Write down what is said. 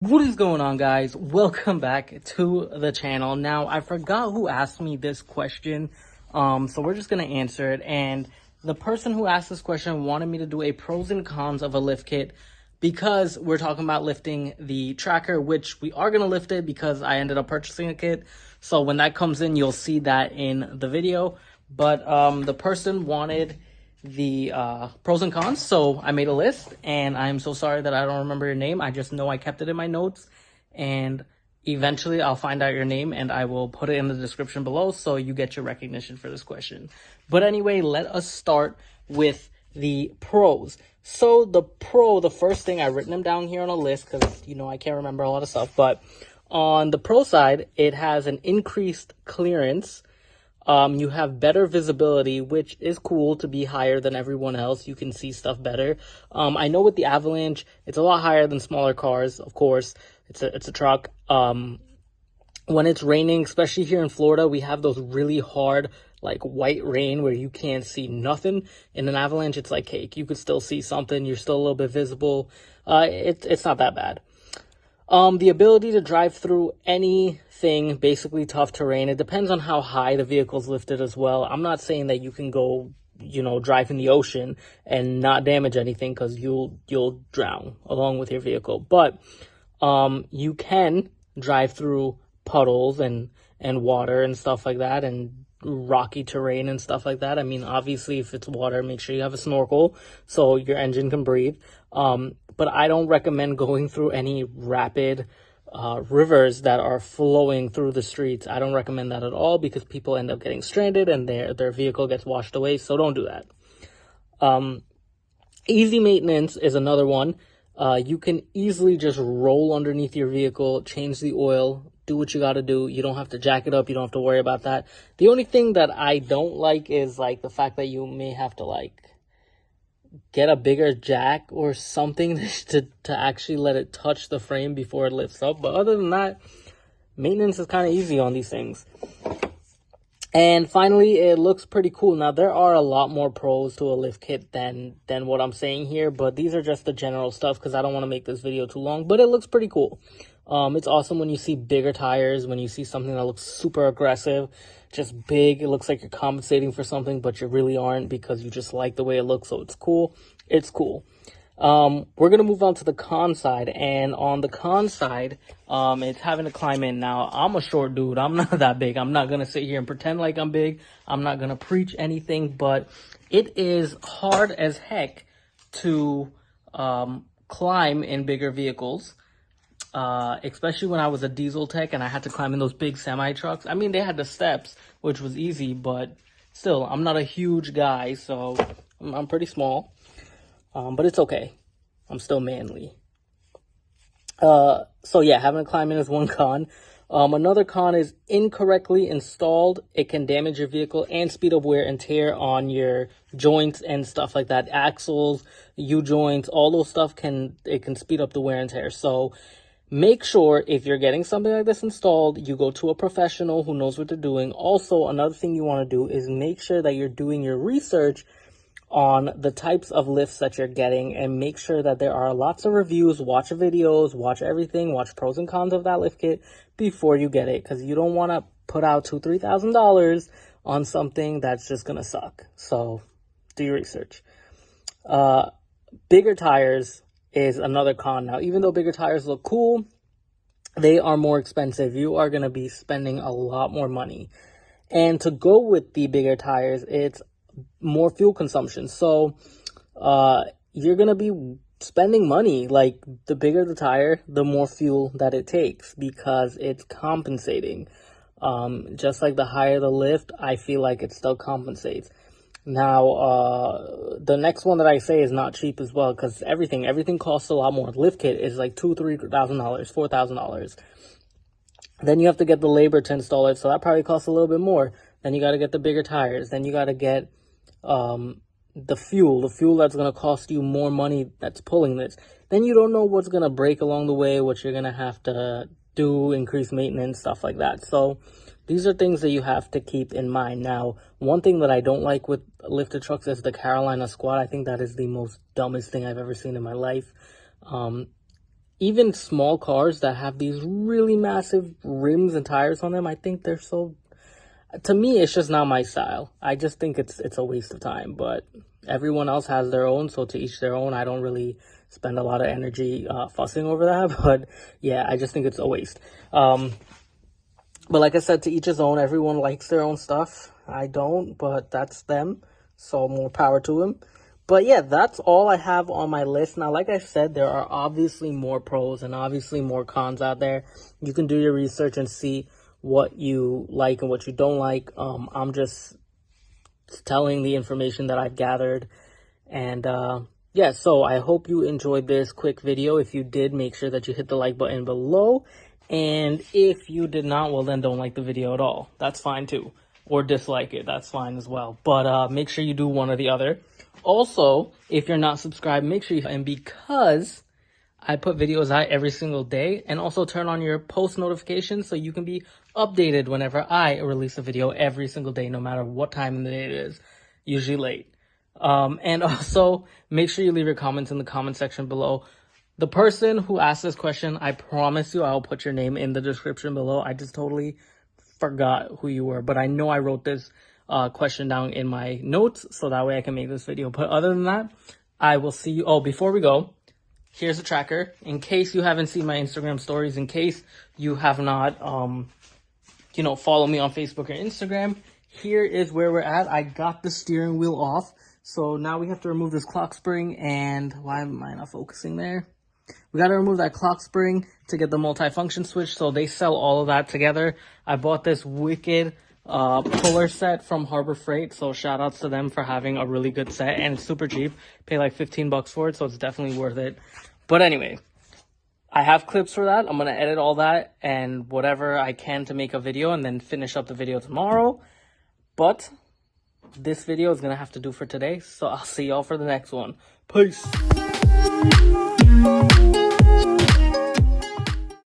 What is going on, guys? Welcome back to the channel. Now, I forgot who asked me this question, so we're just gonna answer it. And the person who asked this question wanted me to do a pros and cons of a lift kit because we're talking about lifting the tracker, which we are gonna lift it because I ended up purchasing a kit. So when that comes in, you'll see that in the video. But the person wanted the pros and cons, so I made a list, and I'm so sorry that I don't remember your name. I just know I kept it in my notes, and eventually I'll find out your name and I will put it in the description below so you get your recognition for this question. But anyway, let us start with the pros. So the first thing, I've written them down here on a list because I can't remember a lot of stuff, but on the pro side, it has an increased clearance. You have better visibility, which is cool to be higher than everyone else. You can see stuff better. I know with the Avalanche, it's a lot higher than smaller cars. Of course, it's a truck. When it's raining, especially here in Florida, we have those really hard, like white rain where you can't see nothing. In an Avalanche, it's like cake. You could still see something. You're still a little bit visible. It's not that bad. The ability to drive through anything, basically tough terrain. It depends on how high the vehicle's lifted as well. I'm not saying that you can go, drive in the ocean and not damage anything because you'll drown along with your vehicle. But you can drive through puddles and water and stuff like that, and rocky terrain and stuff like that. I mean, obviously, if it's water, make sure you have a snorkel so your engine can breathe. But I don't recommend going through any rapid rivers that are flowing through the streets. I don't recommend that at all because people end up getting stranded and their vehicle gets washed away. So don't do that. Easy maintenance is another one. You can easily just roll underneath your vehicle, change the oil, do what you got to do. You don't have to jack it up. You don't have to worry about that. The only thing that I don't like is like the fact that you may have to like get a bigger jack or something to actually let it touch the frame before it lifts up. But other than that, maintenance is kind of easy on these things. And finally, it looks pretty cool. Now, there are a lot more pros to a lift kit than what I'm saying here, but these are just the general stuff because I don't want to make this video too long, but it looks pretty cool. It's awesome when you see bigger tires, when you see something that looks super aggressive, just big. It looks like you're compensating for something, but you really aren't because you just like the way it looks, so it's cool. It's cool. We're going to move on to the con side, and on the con side, it's having to climb in. Now, I'm a short dude. I'm not that big. I'm not going to sit here and pretend like I'm big. I'm not going to preach anything, but it is hard as heck to, climb in bigger vehicles. Especially when I was a diesel tech and I had to climb in those big semi trucks. I mean, they had the steps, which was easy, but still, I'm not a huge guy, so I'm pretty small. But it's okay. I'm still manly. So yeah, having to climb in is one con. Another con is incorrectly installed. It can damage your vehicle and speed up wear and tear on your joints and stuff like that. Axles, U-joints, all those stuff can speed up the wear and tear. So make sure if you're getting something like this installed, you go to a professional who knows what they're doing. Also, another thing you want to do is make sure that you're doing your research on the types of lifts that you're getting and make sure that there are lots of reviews. Watch videos, watch everything, watch pros and cons of that lift kit before you get it, because you don't want to put out $2,000-$3,000 on something that's just gonna suck. So do your research. Bigger tires is another con. Now, even though bigger tires look cool, they are more expensive. You are going to be spending a lot more money. And to go with the bigger tires, it's more fuel consumption. So you're going to be spending money. Like, the bigger the tire, the more fuel that it takes because it's compensating. Just like the higher the lift, I feel like it still compensates. Now, the next one that I say is not cheap as well because everything costs a lot more. Lift kit is like $2,000, $3,000, $4,000. Then you have to get the labor to install it, so that probably costs a little bit more. Then you got to get the bigger tires. Then you got to get the fuel that's going to cost you more money that's pulling this. Then you don't know what's going to break along the way, what you're going to have to do, increase maintenance, stuff like that. So these are things that you have to keep in mind. Now, one thing that I don't like with lifted trucks is the Carolina Squat. I think that is the most dumbest thing I've ever seen in my life. even small cars that have these really massive rims and tires on them, I think they're so, to me, it's just not my style. I just think it's a waste of time, but everyone else has their own, so to each their own. I don't really spend a lot of energy fussing over that, but yeah, I just think it's a waste. But like I said, to each his own. Everyone likes their own stuff. I don't, but that's them, so more power to them. But yeah, that's all I have on my list. Now, like I said, there are obviously more pros and obviously more cons out there. You can do your research and see what you like and what you don't like. I'm just telling the information that I've gathered. And yeah, so I hope you enjoyed this quick video. If you did, make sure that you hit the like button below. And if you did not, well, then don't like the video at all. That's fine too. Or dislike it. That's fine as well. But make sure you do one or the other. Also, if you're not subscribed, make sure you, and because I put videos out every single day, and also turn on your post notifications so you can be updated whenever I release a video every single day, no matter what time of the day it is, usually late. And also make sure you leave your comments in the comment section below. The person who asked this question, I promise you I'll put your name in the description below. I just totally forgot who you were, but I know I wrote this question down in my notes so that way I can make this video. But other than that, I will see you. Oh, before we go, here's a tracker in case you haven't seen my Instagram stories, in case you have not, follow me on Facebook or Instagram. Here is where we're at. I got the steering wheel off. So now we have to remove this clock spring, and why am I not focusing there? We got to remove that clock spring to get the multifunction switch. So they sell all of that together. I bought this wicked puller set from Harbor Freight, so shout outs to them for having a really good set, and it's super cheap. Pay like 15 bucks for it, so it's definitely worth it. But anyway, I have clips for that. I'm gonna edit all that and whatever I can to make a video, and then finish up the video tomorrow. But this video is gonna have to do for today, so I'll see y'all for the next one. Peace.